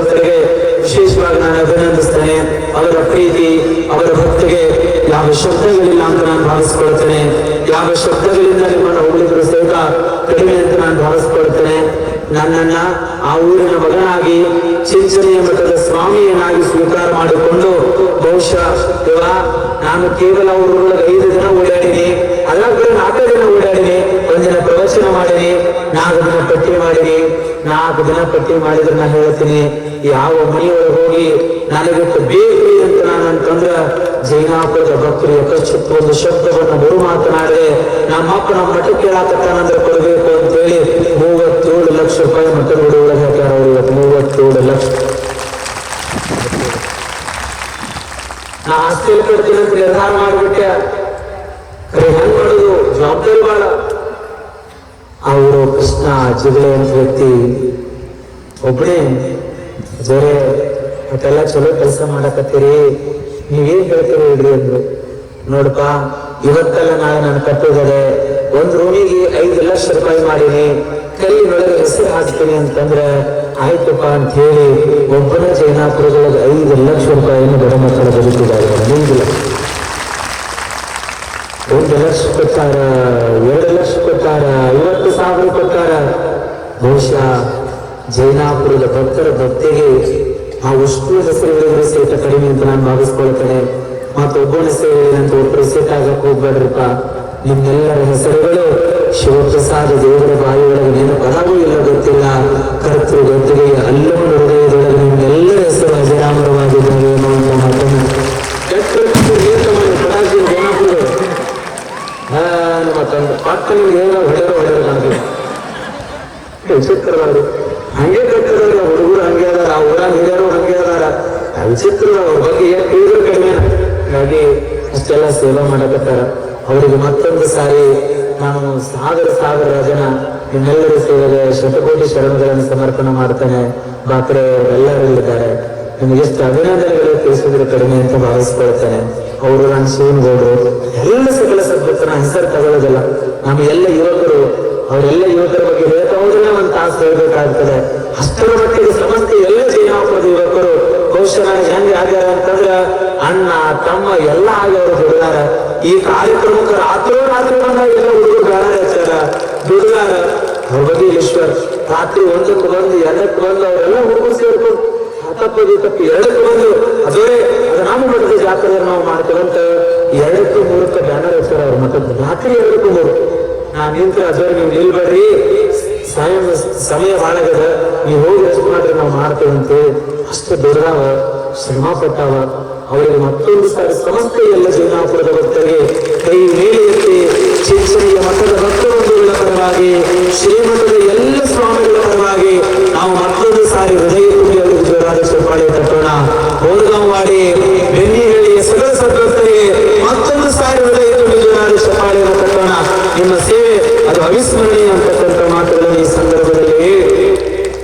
ಭಕ್ತರಿಗೆ ವಿಶೇಷವಾಗಿ ನಾನು ಅಭಿನಂದಿಸ್ತೇನೆ. ಅವರ ಪ್ರೀತಿ, ಅವರ ಭಕ್ತಿಗೆ ಯಾವ ಶಬ್ದಗಳಿಲ್ಲ ಅಂತ ನಾನು ಭಾವಿಸ್ಕೊಳ್ತೇನೆ. ಯಾವ ಶಬ್ದಗಳಿಂದ ನಿಮ್ಮನ್ನು ಹೊಗಳಿದ್ರು ಸಹಿತ ಕಡಿಮೆ ಅಂತ ನಾನು ಭಾವಿಸ್ಕೊಳ್ತೇನೆ. ನನ್ನನ್ನ ಆ ಊರಿನ ಮಗನಾಗಿ ಚಿಂಚನೆಯ ಮಠದ ಸ್ವಾಮಿಯನ್ನಾಗಿ ಸ್ವೀಕಾರ ಮಾಡಿಕೊಂಡು ಬಹುಶಃ ನಾನು ಕೇವಲ ಊರುಗಳಿಗೆ 5 ದಿನ ಓಡಾಡಿನಿ, ಅಲ್ಲ ಬರೀ 4 ದಿನ ಓಡಾಡಿನಿ, ಒಂದಿನ ಪ್ರವಚನ ಮಾಡಿನಿ, 4 ದಿನ ಪಟ್ಟಿ ಮಾಡಿನಿ. 4 ದಿನ ಪಟ್ಟಿ ಮಾಡಿದ್ರೆ ನಾನು ಹೇಳ್ತೀನಿ, ಯಾವ ಮನೆಯೊಳಗೆ ಹೋಗಿ ನನಗಿಟ್ಟು ಬೇಕು ಅಂತ ನಾನು ಅಂತಂದ್ರೆ ಜೈನಾಪುರದ ಭಕ್ತರು ಯಕಶ್ಚಿತ್ ಒಂದು ಶಬ್ದವನ್ನು ಬರು ಮಾತನಾಡಿದೆ. ನಮ್ಮಪ್ಪ ನಮ್ಮ ಮಠಕ್ಕೆ ಕೇಳಾಕತ್ತಾನಂದ್ರೆ ಕೊಡಬೇಕು ಅಂತ ಹೇಳಿ 37 ಲಕ್ಷ ರೂಪಾಯಿ ಮಠದ ಒಳಗೆ ಹಾಕ್ಯಾರ. ಅವ್ರು ಇವತ್ತು 37 ಲಕ್ಷ. ನಾ ಆಸ್ತಿಯಲ್ಲಿ ಕೊಡ್ತೀನಿ ಅಂತ ನಿರ್ಧಾರ ಮಾಡಿಬಿಟ್ಟೆ. ಹೆಂಗ್ ಮಾಡೋದು, ಜವಾಬ್ದಾರಿ ಬಾಳ. ಅವರು ಕೃಷ್ಣ ಜಿಗಳೆ ಅಂತ ವ್ಯಕ್ತಿ ಒಬ್ಬನೇ ಜೋರೆ ಮತ್ತೆಲ್ಲ ಚಲೋ ಕೆಲಸ ಮಾಡಕತ್ತೀರಿ, ನೀವೇನ್ ಹೇಳ್ತೀರಿ ಇಡ್ರಿ ಅಂದ್ರು. ನೋಡಪ್ಪ, ಇವತ್ತಲ್ಲ ನಾಳೆ ನಾನು ಕಟ್ಟೋದರೆ ಒಂದ್ ರೂಮಿಗೆ 5 ಲಕ್ಷ ರೂಪಾಯಿ ಮಾಡೀನಿ, ಕಲ್ಲಿನೊಳಗೆ ಹೆಸರು ಹಾಕ್ತೀನಿ ಅಂತಂದ್ರೆ ಆಯ್ತಪ್ಪ ಅಂತ ಹೇಳಿ ಒಬ್ಬನ ಜೈನಾಪುರದೊಳಗೆ 5 ಲಕ್ಷ ರೂಪಾಯಿಯನ್ನು ಬಡ ಮಕ್ಕಳ ಬದುಕಿದ್ದಾರೆ. 5 ಲಕ್ಷ, 1 ಲಕ್ಷ ಕೊಟ್ಟಾರ, 2 ಲಕ್ಷ ಕೊಟ್ಟಾರ, 50,000 ಕೊಟ್ಟಾರ. ಬಹುಶಃ ಜೈನಾಪುರದ ಭಕ್ತರ ಭಕ್ತಿಗೆ ಆ ಉಷ್ಟು ಹೆಸರುಗಳಿದ್ರೆ ಸಹಿತ ಕಡಿಮೆ ಅಂತ ನಾನು ಭಾವಿಸ್ಕೊಳ್ತೇನೆ. ಮತ್ತೊಬ್ಬನ ಸೇವೆಯಂತ ಒಬ್ಬರು ಸಹಿತ ಆಗಕ್ಕೆ ಹೋಗ್ಬೇಡ್ರಿಪ್ಪ. ನಿಮ್ಮೆಲ್ಲರ ಹೆಸರುಗಳು ಶಿವಪ್ರಸಾದ ದೇವರ ಬಾಯಿಯೊಳಗೆ ನೆನಪದಾಗೂ ಇಲ್ಲ ಗೊತ್ತಿಲ್ಲ. ಕರ್ತೃ ಗದ್ದಿಗೆ ಅಲ್ಲವೂ ಹೃದಯದೊಳಗೆ ನಿಮ್ಮೆಲ್ಲರ ಹೆಸರು ಅಜರಾಮರವಾಗಿದ್ದಾರೆ ಅನ್ನುವಂಥ ಮಾತನ್ನು ನಮ್ಮ ತಂದೆ ಪಕ್ಕ ನಿಮ್ಗೆ ಏನೋ ಹೊಡೆಯೋ ಕಾಣ್ತೀವಿ. ವಿಚಿತ್ರವಾದ್ರು ಹಂಗೆ ಕಟ್ಟಿರೋರು ಹುಡುಗರು ಹಂಗೆ ಅದಾರ, ಆ ಊರಾಗ ಹಿರಿಯರು ಹಂಗೆ ಅದಾರ. ವಿಚಿತ್ರ ಅವ್ರ ಬಗ್ಗೆ ಏನ್ ತಿಳಿದ್ರು ಕಡಿಮೆ. ಹಾಗಾಗಿ ಅಷ್ಟೆಲ್ಲ ಸೇವೆ ಮಾಡಕತ್ತಾರ. ಅವರಿಗೆ ಮತ್ತೊಂದು ಸಾರಿ ನಾನು ಸಾವಿರ ಜನ ನಿಮ್ಮೆಲ್ಲರ ಸೇವೆಗೆ ಶತಕೋಟಿ ಶರಣಗಳನ್ನು ಸಮರ್ಪಣೆ ಮಾಡ್ತೇನೆ. ಬಾಕ್ರೆ ಎಲ್ಲರಲ್ಲಿದ್ದಾರೆ, ನಿಮ್ಗೆ ಎಷ್ಟು ಅಭಿನಂದನೆಗಳು ತಿಳಿಸಿದ್ರೆ ಕಡಿಮೆ ಅಂತ ಭಾವಿಸ್ಕೊಳ್ತೇನೆ. ಅವರು ನಾನು ಶಿವನಗೌಡರು ಎಲ್ಲ ಸಕಲ ಸದ್ಭಕ್ತನ ಹೆಸರು ತಗೊಳ್ಳೋದಿಲ್ಲ. ನಮ್ಮ ಎಲ್ಲ ಯುವಕರು, ಅವರೆಲ್ಲ ಯುವಕರ ಬಗ್ಗೆ ಹೇಳ್ತಾ ಹೋದ್ರೆ ಒಂದು ತಾಸು ಹೇಳ್ಬೇಕಾಗ್ತದೆ. ಅಷ್ಟರ ಮಟ್ಟಿಗೆ ಸಮಸ್ಯೆ ಎಲ್ಲ ಜೈನಾಪುರದ ಯುವಕರು ಬಹುಶಃ ಹೆಂಗೆ ಆಗ್ಯಾರ ಅಂತಂದ್ರೆ ಅಣ್ಣ ತಮ್ಮ ಎಲ್ಲ ಆಗಿ ಅವರು ದುಡಿದಾರ. ಈ ಕಾರ್ಯಕ್ರಮಕ್ಕೆ ರಾತ್ರಿ ಬಂದಾಗ ಎಲ್ಲ ಹುಡುಗರು ಬೇಡ ಹಚ್ಚಾರ, ದುಡಿದಾರ. ಅವ್ರ ಬಗ್ಗೆ ಈಶ್ವರ್ ರಾತ್ರಿ 1ಕ್ಕೆ ಬಂದು 2ಕ್ಕೆ ಬಂದು ಅವರೆಲ್ಲ ಹುಡುಗರು ಸೇರ್ಕೊಂಡು ತಪ್ಪು 2ಕ್ಕೆ ಬಂದು ಅದೇ ಅದು ನಮ್ಮ ಮಠದ ಜಾತ್ರೆ ನಾವು ಮಾಡ್ತೇವಂತ 2ಕ್ಕೆ 3ಕ್ಕೆ ಬ್ಯಾನರ್ ಹಚ್ಚಾರ ಅವ್ರ ಮಠದ. ರಾತ್ರಿ 2ಕ್ಕೆ 3 ನಾನು ನಿಂತ ಅದ್ರ ನೀವು ನಿಲ್ಬೇಡ್ರಿ, ಸಮಯ ಬಾಳಗದ, ನೀವು ಹೋಗಿ ರೆಸ್ಟ್ ಮಾಡ್ರಿ, ನಾವು ಮಾಡ್ತೇವಂತೇಳಿ ಅಷ್ಟು ದುಡ್ದಾವ, ಶ್ರಮ ಪಟ್ಟಾವ. ಅವರಿಗೆ ಮತ್ತೊಂದು ಸಾರಿ ಸಮಸ್ತ ಎಲ್ಲ ಜೈನಾಪುರದ ಭಕ್ತರಿಗೆ ಕೈ ಮೇಲೆ ಎತ್ತಿ ಚಿಂಚನೆಯ ಮಠದ ಭಕ್ತರೊಂದುಗಳ ಪರವಾಗಿ, ಶ್ರೀಮಠದ ಎಲ್ಲ ಸ್ವಾಮಿಗಳ ಪರವಾಗಿ ನಾವು ಮತ್ತೊಂದು ಸಾರಿ ಹೃದಯ ತುಂಬಿ ಅವರಿಗೆ ಜೋರಾದ ಚಪ್ಪಾಳೆ ತಟ್ಟೋಣ. ಬೋರ್ಗಾಂವಾಡಿ ಬೆನ್ನಿಹಳ್ಳಿಯ ಸಕಲ ಸದ್ಭಕ್ತರಿಗೆ ಮತ್ತೊಂದು ಸಾರಿ ಹೃದಯ ತುಂಬಿ ಜೋರಾದ ಚಪ್ಪಾಳೆಯನ್ನು ತಟ್ಟೋಣ. ನಿಮ್ಮ ಸೇವೆ ಅದು ಅವಿಸ್ಮರಣೀಯ ಅಂತಕ್ಕಂಥ ಮಾತುಗಳನ್ನು ಈ ಸಂದರ್ಭದಲ್ಲಿ